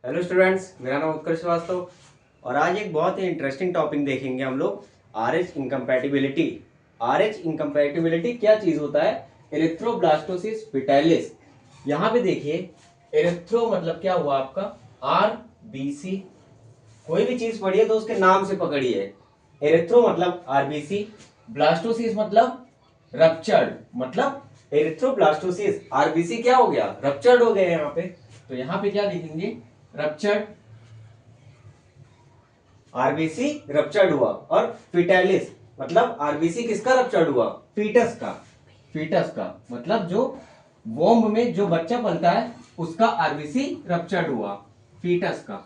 Hello students, मेरा नाम उत्कर्ष श्रीवास्तव और आज एक बहुत ही इंटरेस्टिंग टॉपिक देखेंगे हम लोग। RH incompatibility. आरएच इनकम्पैटिबिलिटी क्या चीज होता है? Erythroblastosis fetalis. यहाँ पे देखिए, एरिथ्रो मतलब क्या हुआ आपका? आरबीसी। कोई भी चीज पढ़िए तो उसके नाम से पकड़िए। एरिथ्रो मतलब आरबीसी, ब्लास्टोसिस मतलब रप्चर्ड, मतलब एरिथ्रोब्लास्टोसिस। आरबीसी क्या हो गया? रप्चर्ड हो गया यहाँ पे। तो यहाँ पे क्या लिखेंगे? रप्चर्ड, आरबीसी रप्चर्ड हुआ। और फिटालिस मतलब आरबीसी किसका रप्चर्ड हुआ? फीटस का। फीटस का मतलब जो वोम्ब में जो बच्चा पलता है उसका आरबीसी रप्चर्ड हुआ, फीटस का।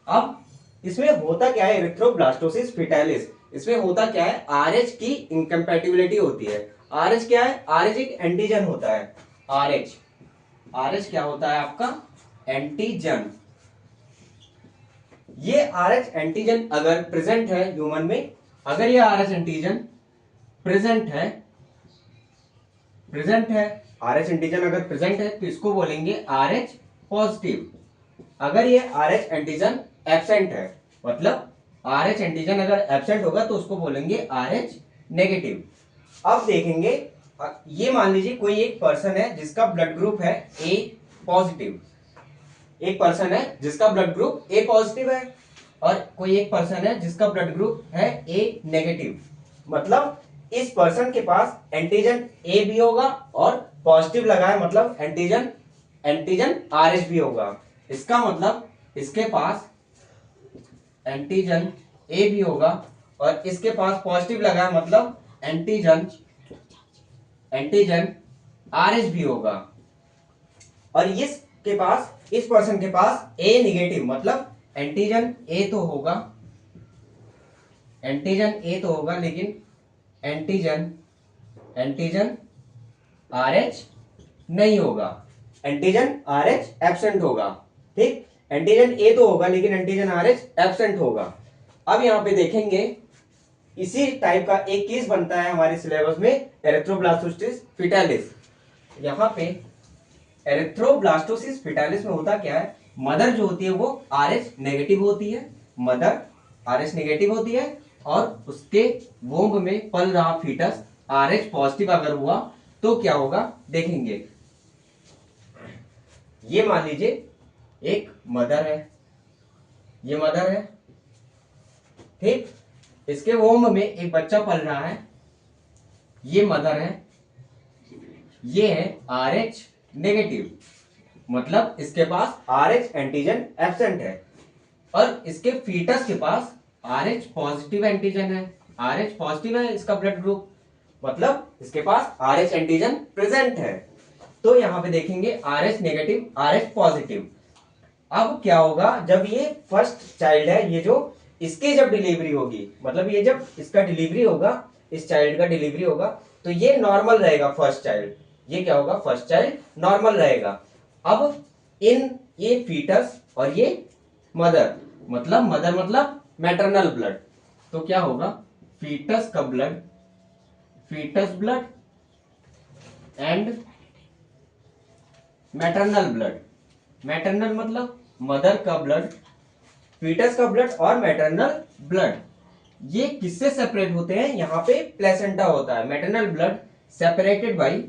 अब इसमें होता क्या है? एरिथ्रोब्लास्टोसिस फिटालिस, इसमें होता क्या है? आरएच की इनकम्पैटिबिलिटी होती है। आरएच क्या है? आरएच एक एंटीजन होता है। आरएच, आरएच क्या होता है आपका? एंटीजन। ये आरएच एंटीजन अगर प्रेजेंट है ह्यूमन में, अगर ये आरएच एंटीजन प्रेजेंट है, आरएच एंटीजन अगर प्रेजेंट है तो इसको बोलेंगे आरएच पॉजिटिव। अगर ये आरएच एंटीजन एब्सेंट है, मतलब आरएच एंटीजन अगर एब्सेंट होगा तो उसको बोलेंगे आरएच नेगेटिव। अब देखेंगे, ये मान लीजिए कोई एक पर्सन है जिसका ब्लड ग्रुप है ए पॉजिटिव। एक पर्सन है जिसका ब्लड ग्रुप ए पॉजिटिव है और कोई एक पर्सन है जिसका ब्लड ग्रुप है ए नेगेटिव। मतलब इस पर्सन के पास एंटीजन ए भी होगा और पॉजिटिव लगा है, मतलब एंटीजन एंटीजन आरएच भी होगा। इसका मतलब इसके पास एंटीजन ए भी होगा और इसके पास पॉजिटिव लगा है, मतलब एंटीजन एंटीजन आरएच भी होगा। और इसके पास, इस पर्सन के पास ए नेगेटिव, मतलब एंटीजन ए तो होगा, एंटीजन ए तो होगा लेकिन एंटीजन एंटीजन आरएच नहीं होगा, एंटीजन आरएच एब्सेंट होगा। ठीक, एंटीजन ए तो होगा लेकिन एंटीजन आरएच एब्सेंट होगा। अब यहां पे देखेंगे, इसी टाइप का एक केस बनता है हमारे सिलेबस में, एरिथ्रोब्लास्टोसिस फिटालिस। यहां पे एरिथ्रोब्लास्टोसिस फिटालिस में होता क्या है? मदर जो होती है वो आरएच नेगेटिव होती है, मदर आरएच नेगेटिव होती है और उसके वोम्ब में पल रहा फीटस आरएच पॉजिटिव अगर हुआ तो क्या होगा देखेंगे। ये मान लीजिए एक मदर है, ये मदर है, ठीक, इसके वोम्ब में एक बच्चा पल रहा है, ये मदर है, ये है आरएच नेगेटिव, मतलब इसके पास आरएच एंटीजन एब्सेंट है और इसके फीटस के पास आरएच पॉजिटिव एंटीजन है, आरएच पॉजिटिव है इसका ब्लड ग्रुप, मतलब इसके पास आरएच एंटीजन प्रेजेंट है। तो यहां पे देखेंगे आरएच नेगेटिव आरएच पॉजिटिव। अब क्या होगा? जब ये फर्स्ट चाइल्ड है, ये जो इसकी जब डिलीवरी होगी, मतलब ये जब इसका डिलीवरी होगा, इस चाइल्ड का डिलीवरी होगा, तो ये नॉर्मल रहेगा फर्स्ट चाइल्ड। ये क्या होगा? फर्स्ट चाइल्ड नॉर्मल रहेगा। अब इन ये फीटस और ये मदर, मतलब मदर मतलब मैटरनल ब्लड, तो क्या होगा? फीटस का blood, foetus blood and maternal blood. Maternal मतलब मदर का ब्लड, फीटस का ब्लड और मैटरनल ब्लड, ये किससे सेपरेट होते हैं? यहां पे प्लेसेंटा होता है। Maternal blood separated by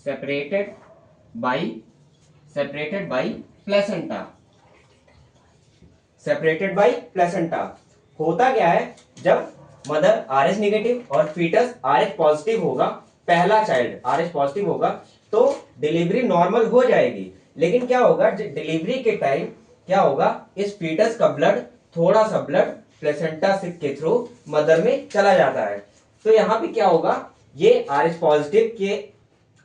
separated by separated by placenta, separated by placenta. होता क्या है? जब मदर आरएच नेगेटिव और फीटस आरएच पॉजिटिव होगा, पहला चाइल्ड आरएच पॉजिटिव होगा, तो डिलीवरी नॉर्मल हो जाएगी। लेकिन क्या होगा डिलीवरी के टाइम? क्या होगा? इस फीटस का ब्लड, थोड़ा सा ब्लड प्लेसेंटा के थ्रू मदर में चला जाता है। तो यहां पे क्या होगा? ये आरएच पॉजिटिव के,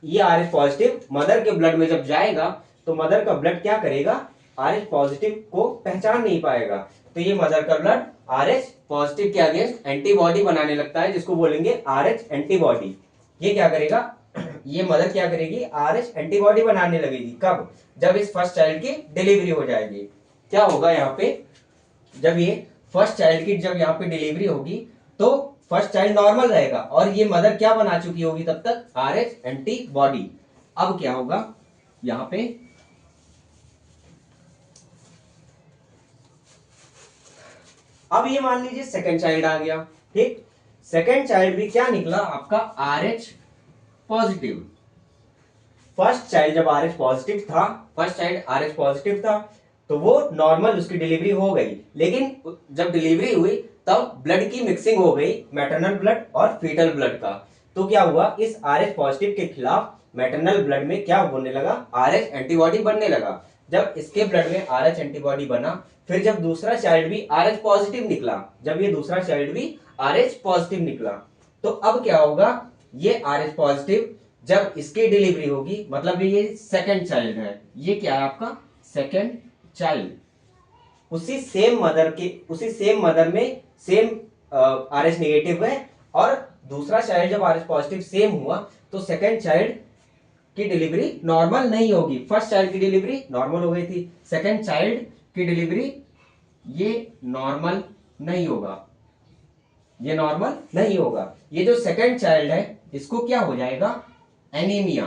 ये आरएच पॉजिटिव मदर के ब्लड में जब जाएगा तो मदर का ब्लड क्या करेगा? आरएच पॉजिटिव को पहचान नहीं पाएगा, तो ये मदर का ब्लड आरएच पॉजिटिव के अगेंस्ट एंटीबॉडी बनाने लगता है, जिसको बोलेंगे आरएच एंटीबॉडी। ये क्या करेगा? ये मदर क्या करेगी? आरएच एंटीबॉडी बनाने लगेगी। कब? जब इस फर्स्ट चाइल्ड की डिलीवरी हो जाएगी। क्या होगा यहाँ पे? जब ये फर्स्ट चाइल्ड की जब यहाँ पे डिलीवरी होगी तो फर्स्ट चाइल्ड नॉर्मल रहेगा और ये मदर क्या बना चुकी होगी तब तक? RH antibody. अब क्या होगा यहाँ पे? अब ये मान लीजिए सेकंड चाइल्ड आ गया, ठीक, सेकंड चाइल्ड भी क्या निकला आपका RH पॉजिटिव। फर्स्ट चाइल्ड जब RH पॉजिटिव था, फर्स्ट चाइल्ड RH पॉजिटिव था, तो वो नॉर्मल उसकी डिलीवरी हो गई, लेकिन जब डिलीवरी हुई तब ब्लड की मिक्सिंग हो गई, मैटरनल ब्लड और फीटल ब्लड का। तो क्या हुआ, इस RH पॉजिटिव के खिलाफ मैटरनल ब्लड में क्या होने लगा, RH एंटीबॉडी बनने लगा। जब इसके ब्लड में RH एंटीबॉडी बना, फिर जब दूसरा चाइल्ड भी RH पॉजिटिव निकला, जब ये दूसरा चाइल्ड भी RH पॉजिटिव निकला, तो अब क्या होगा, ये RH पॉजिटिव जब इसकी डिलीवरी होगी, मतलब ये सेकंड चाइल्ड है, ये क्या है आपका सेकंड चाइल्ड, उसी सेम मदर में सेम RH नेगेटिव है, और दूसरा चाइल्ड जब RH पॉजिटिव सेम हुआ तो सेकंड चाइल्ड की डिलीवरी नॉर्मल नहीं होगी। फर्स्ट चाइल्ड की डिलीवरी नॉर्मल हो गई थी, सेकंड चाइल्ड की डिलीवरी ये नॉर्मल नहीं होगा, ये नॉर्मल नहीं होगा। ये जो सेकंड चाइल्ड है इसको क्या हो जाएगा, एनीमिया।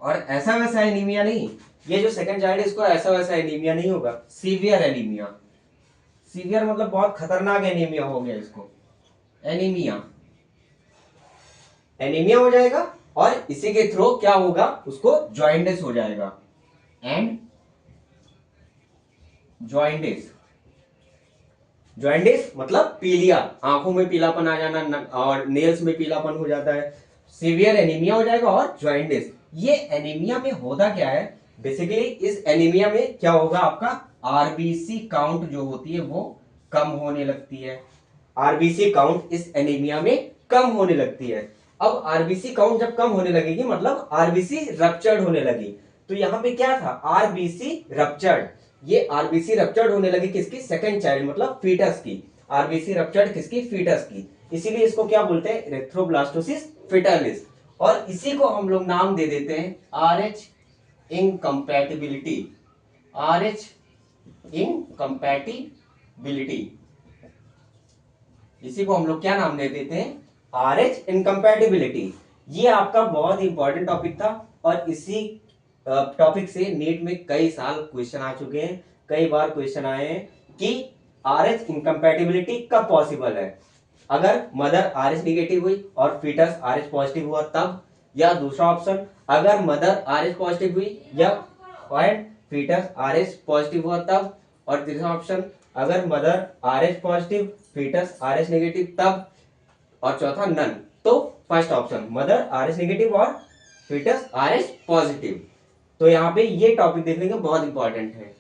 और ऐसा वैसा एनीमिया नहीं, ये जो सेकंड चाइल्ड है इसको ऐसा वैसा एनीमिया नहीं होगा, सीवियर एनीमिया। सीवियर मतलब बहुत खतरनाक एनीमिया हो गया इसको, एनीमिया, एनीमिया हो जाएगा। और इसी के थ्रू क्या होगा, उसको जॉइंडिस हो जाएगा, एंड जॉइंडिस, जॉइंडिस मतलब पीलिया, आंखों में पीलापन आ जाना और नेल्स में पीलापन हो जाता है, सीवियर एनीमिया हो जाएगा और जॉइंडिस। ये एनीमिया में होता क्या है, बेसिकली इस एनीमिया में क्या होगा, आपका आरबीसी काउंट जो होती है वो कम होने लगती है, आरबीसी काउंट इस एनीमिया में कम होने लगती है। अब आरबीसी काउंट जब कम होने लगेगी मतलब आरबीसी रप्चर्ड होने लगी, तो यहाँ पे क्या था, आरबीसी रप्चर्ड, ये आरबीसी रप्चर्ड होने लगी किसकी, सेकंड चाइल्ड मतलब फीटस की, आरबीसी रप्चर्ड किसकी, फीटस की, इसीलिए इसको क्या बोलते हैं, एरिथ्रोब्लास्टोसिस फीटालिस। और इसी को हम लोग नाम दे देते हैं RH इनकम्पैटिबिलिटी, RH इनकम्पैटिबिलिटी, इसी को हम लोग क्या नाम दे देते हैं, RH इनकम्पैटिबिलिटी। ये आपका बहुत इंपॉर्टेंट टॉपिक था, और इसी टॉपिक से नीट में कई साल क्वेश्चन आ चुके हैं, कई बार क्वेश्चन आए हैं कि RH इनकम्पैटिबिलिटी कब पॉसिबल है, अगर मदर RH निगेटिव हुई और फीटस RH पॉजिटिव हुआ तब, या दूसरा ऑप्शन अगर मदर RH पॉजिटिव हुई या और फीटस RH पॉजिटिव हुआ तब, और तीसरा ऑप्शन अगर mother RH positive foetus RH negative तब, और चौथा नन। तो first option mother RH negative और फीटस RH पॉजिटिव। तो यहाँ पे ये टॉपिक देखने के बहुत इंपॉर्टेंट है।